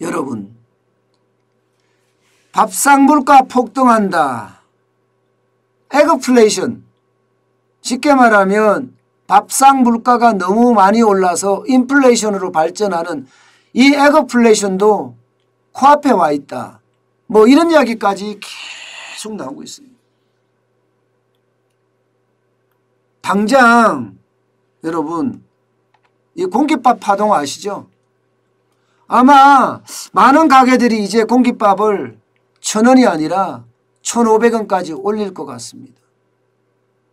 여러분, 밥상 물가 폭등한다. 에그플레이션. 쉽게 말하면 밥상 물가가 너무 많이 올라서 인플레이션으로 발전하는 이 에그플레이션도 코앞에 와 있다. 뭐 이런 이야기까지 계속 나오고 있습니다. 당장 여러분 이 공깃밥 파동 아시죠? 아마 많은 가게들이 이제 공깃밥을 1,000원이 아니라 1,500원까지 올릴 것 같습니다.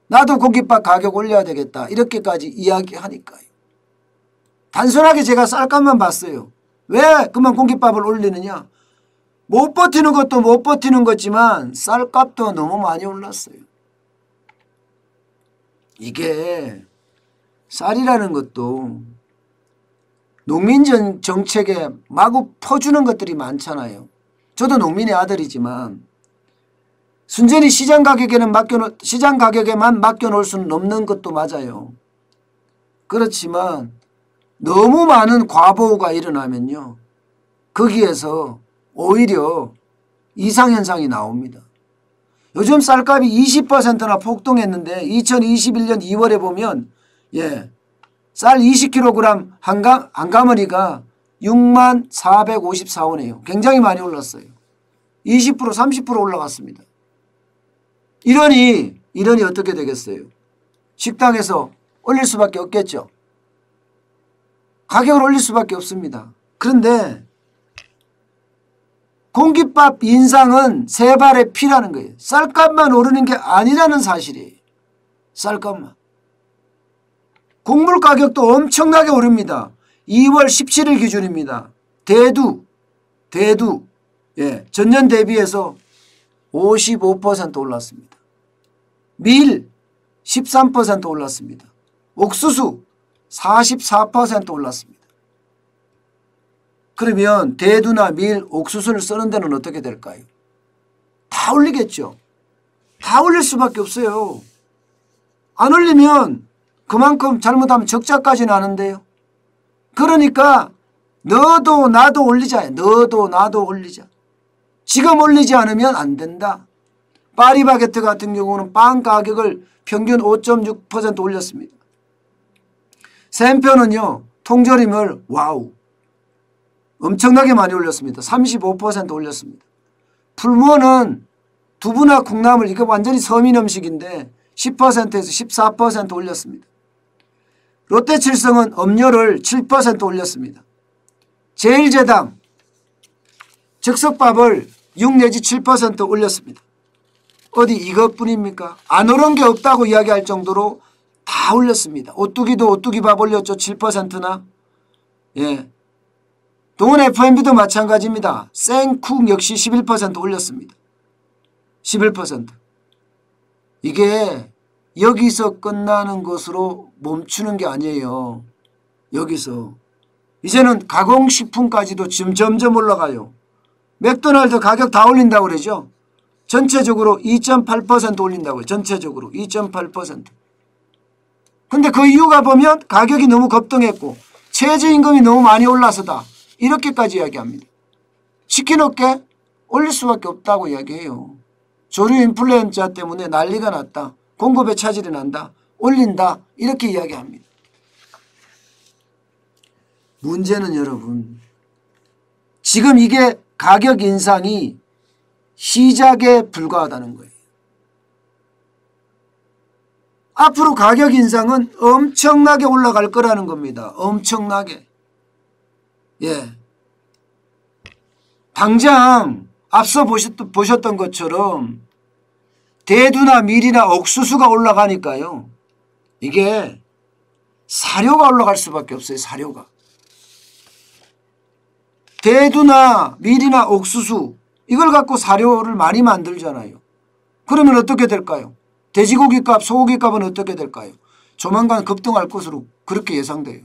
나도 공깃밥 가격 올려야 되겠다 이렇게까지 이야기하니까요. 단순하게 제가 쌀값만 봤어요. 왜 그만 공깃밥을 올리느냐? 못 버티는 것도 못 버티는 거지만 쌀값도 너무 많이 올랐어요. 이게 쌀이라는 것도 농민 정책에 마구 퍼주는 것들이 많잖아요. 저도 농민의 아들이지만 순전히 시장 가격에만 맡겨놓을 수는 없는 것도 맞아요. 그렇지만 너무 많은 과보가 일어나면요. 거기에서 오히려 이상현상이 나옵니다. 요즘 쌀값이 20%나 폭등했는데 2021년 2월에 보면 쌀 20kg 한 가머니가 64,454원이에요. 굉장히 많이 올랐어요. 20% 30% 올라갔습니다. 이러니 어떻게 되겠어요? 식당에서 올릴 수밖에 없겠죠. 가격을 올릴 수밖에 없습니다. 그런데 공깃밥 인상은 세 발의 피라는 거예요. 쌀값만 오르는 게 아니라는 사실이에요. 쌀값만. 곡물 가격도 엄청나게 오릅니다. 2월 17일 기준입니다. 대두 전년 대비해서 55% 올랐습니다. 밀 13% 올랐습니다. 옥수수 44% 올랐습니다. 그러면 대두나 밀, 옥수수를 쓰는 데는 어떻게 될까요? 다 올리겠죠. 다 올릴 수밖에 없어요. 안 올리면 그만큼 잘못하면 적자까지 나는데요. 그러니까 너도 나도 올리자. 너도 나도 올리자. 지금 올리지 않으면 안 된다. 파리바게뜨 같은 경우는 빵 가격을 평균 5.6% 올렸습니다. 샘표는요. 통조림을 와우 엄청나게 많이 올렸습니다. 35% 올렸습니다. 풀무원은 두부나 콩나물 이거 완전히 서민 음식인데 10%에서 14% 올렸습니다. 롯데칠성은 음료를 7% 올렸습니다. 제일제당 즉석밥을 6 내지 7% 올렸습니다. 어디 이것뿐입니까? 안 오른 게 없다고 이야기할 정도로 다 올렸습니다. 오뚜기도 오뚜기밥 올렸죠. 7%나. 동원 F&B도 마찬가지입니다. 생쿡 역시 11% 올렸습니다. 11%. 이게 여기서 끝나는 것으로 멈추는 게 아니에요. 여기서. 이제는 가공식품까지도 지금 점점 올라가요. 맥도날드 가격 다 올린다고 그러죠. 전체적으로 2.8% 올린다고요. 전체적으로 2.8%. 근데 그 이유가 보면 가격이 너무 급등했고 최저임금이 너무 많이 올라서다. 이렇게까지 이야기합니다. 치킨업계 올릴 수밖에 없다고 이야기해요. 조류 인플루엔자 때문에 난리가 났다. 공급에 차질이 난다. 올린다. 이렇게 이야기합니다. 문제는 여러분 지금 이게 가격 인상이 시작에 불과하다는 거예요. 앞으로 가격 인상은 엄청나게 올라갈 거라는 겁니다. 엄청나게. 당장 앞서 보셨던 것처럼 대두나 밀이나 옥수수가 올라가니까요. 이게 사료가 올라갈 수밖에 없어요. 사료가. 대두나 밀이나 옥수수 이걸 갖고 사료를 많이 만들잖아요. 그러면 어떻게 될까요? 돼지고기 값, 소고기 값은 어떻게 될까요? 조만간 급등할 것으로 그렇게 예상돼요.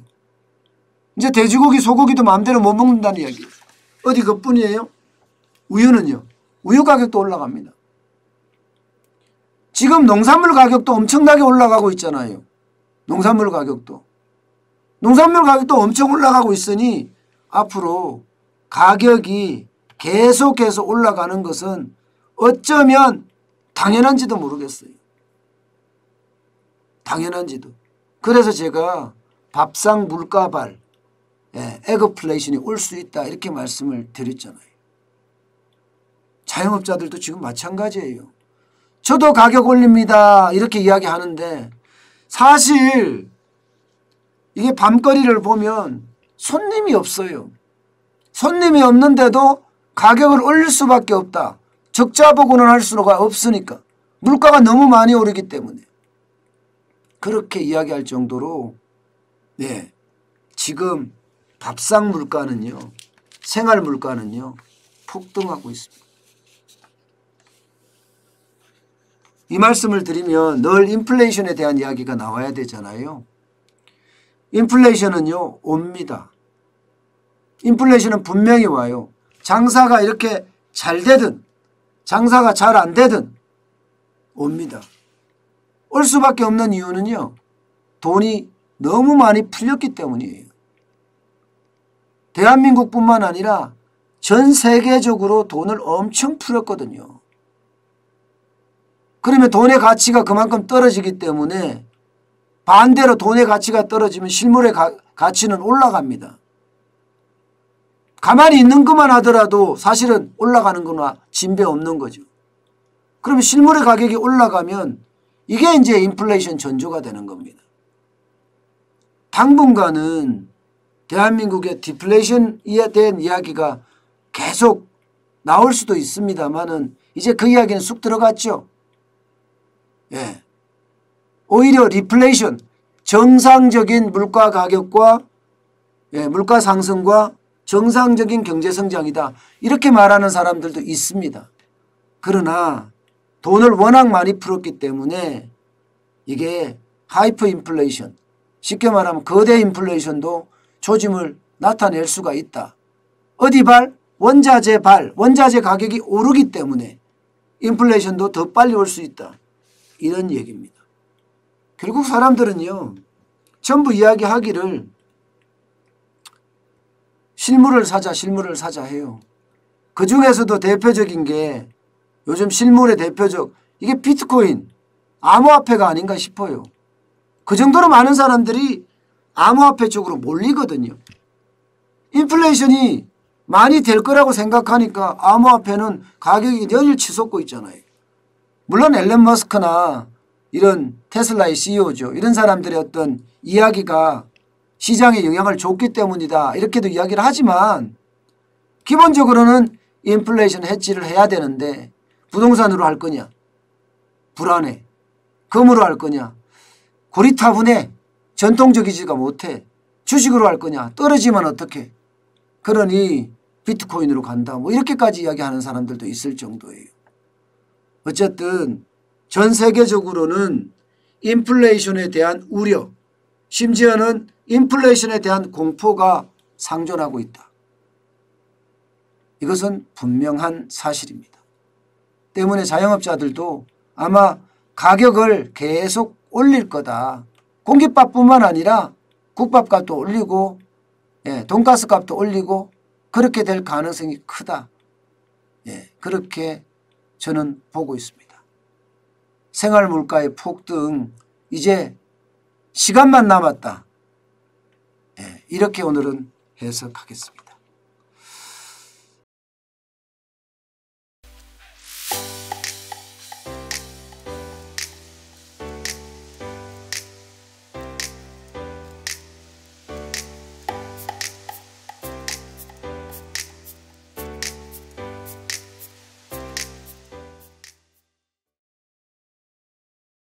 이제 돼지고기, 소고기도 마음대로 못 먹는다는 이야기예요. 어디 그뿐이에요? 우유는요. 우유 가격도 올라갑니다. 지금 농산물 가격도 엄청나게 올라가고 있잖아요. 농산물 가격도 엄청 올라가고 있으니 앞으로 가격이 계속해서 올라가는 것은 어쩌면 당연한지도 모르겠어요. 당연한지도. 그래서 제가 밥상 물가발, 에그플레이션이 올 수 있다 이렇게 말씀을 드렸잖아요. 자영업자들도 지금 마찬가지예요. 저도 가격 올립니다 이렇게 이야기하는데 사실 이게 밤거리를 보면 손님이 없어요. 손님이 없는데도 가격을 올릴 수밖에 없다. 적자 보고는 할 수가 없으니까. 물가가 너무 많이 오르기 때문에. 그렇게 이야기할 정도로 지금 밥상 물가는요. 생활 물가는요. 폭등하고 있습니다. 이 말씀을 드리면 늘 인플레이션에 대한 이야기가 나와야 되잖아요. 인플레이션은요. 옵니다. 인플레이션은 분명히 와요. 장사가 이렇게 잘 되든 장사가 잘 안 되든 옵니다. 올 수밖에 없는 이유는요. 돈이 너무 많이 풀렸기 때문이에요. 대한민국뿐만 아니라 전 세계적으로 돈을 엄청 풀었거든요. 그러면 돈의 가치가 그만큼 떨어지기 때문에 반대로 돈의 가치가 떨어지면 실물의 가치는 올라갑니다. 가만히 있는 것만 하더라도 사실은 올라가는 거나 진배 없는 거죠. 그러면 실물의 가격이 올라가면 이게 이제 인플레이션 전조가 되는 겁니다. 당분간은 대한민국의 디플레이션에 대한 이야기가 계속 나올 수도 있습니다만은 이제 그 이야기는 쑥 들어갔죠. 오히려 리플레이션, 정상적인 물가 가격과 물가 상승과 정상적인 경제성장이다. 이렇게 말하는 사람들도 있습니다. 그러나 돈을 워낙 많이 풀었기 때문에 이게 하이퍼 인플레이션, 쉽게 말하면 거대 인플레이션도 조짐을 나타낼 수가 있다. 어디 발? 원자재 발. 원자재 가격이 오르기 때문에 인플레이션도 더 빨리 올 수 있다. 이런 얘기입니다. 결국 사람들은요. 전부 이야기하기를 실물을 사자 해요. 그중에서도 대표적인 게 요즘 실물의 대표적 이게 비트코인 암호화폐가 아닌가 싶어요. 그 정도로 많은 사람들이 암호화폐 쪽으로 몰리거든요. 인플레이션이 많이 될 거라고 생각하니까 암호화폐는 가격이 연일 치솟고 있잖아요. 물론 앨런 머스크나 이런 테슬라의 CEO죠. 이런 사람들의 어떤 이야기가 시장에 영향을 줬기 때문이다. 이렇게도 이야기를 하지만 기본적으로는 인플레이션 해지를 해야 되는데 부동산으로 할 거냐? 불안해. 금으로 할 거냐? 고리타분해. 전통적이지가 못해. 주식으로 할 거냐? 떨어지면 어떡해? 그러니 비트코인으로 간다. 뭐 이렇게까지 이야기하는 사람들도 있을 정도예요. 어쨌든 전 세계적으로는 인플레이션에 대한 우려, 심지어는 인플레이션에 대한 공포가 상존하고 있다. 이것은 분명한 사실입니다. 때문에 자영업자들도 아마 가격을 계속 올릴 거다. 공깃밥뿐만 아니라 국밥값도 올리고 돈가스 값도 올리고 그렇게 될 가능성이 크다. 그렇게 저는 보고 있습니다. 생활 물가의 폭등 이제 시간만 남았다. 이렇게 오늘은 해석하겠습니다.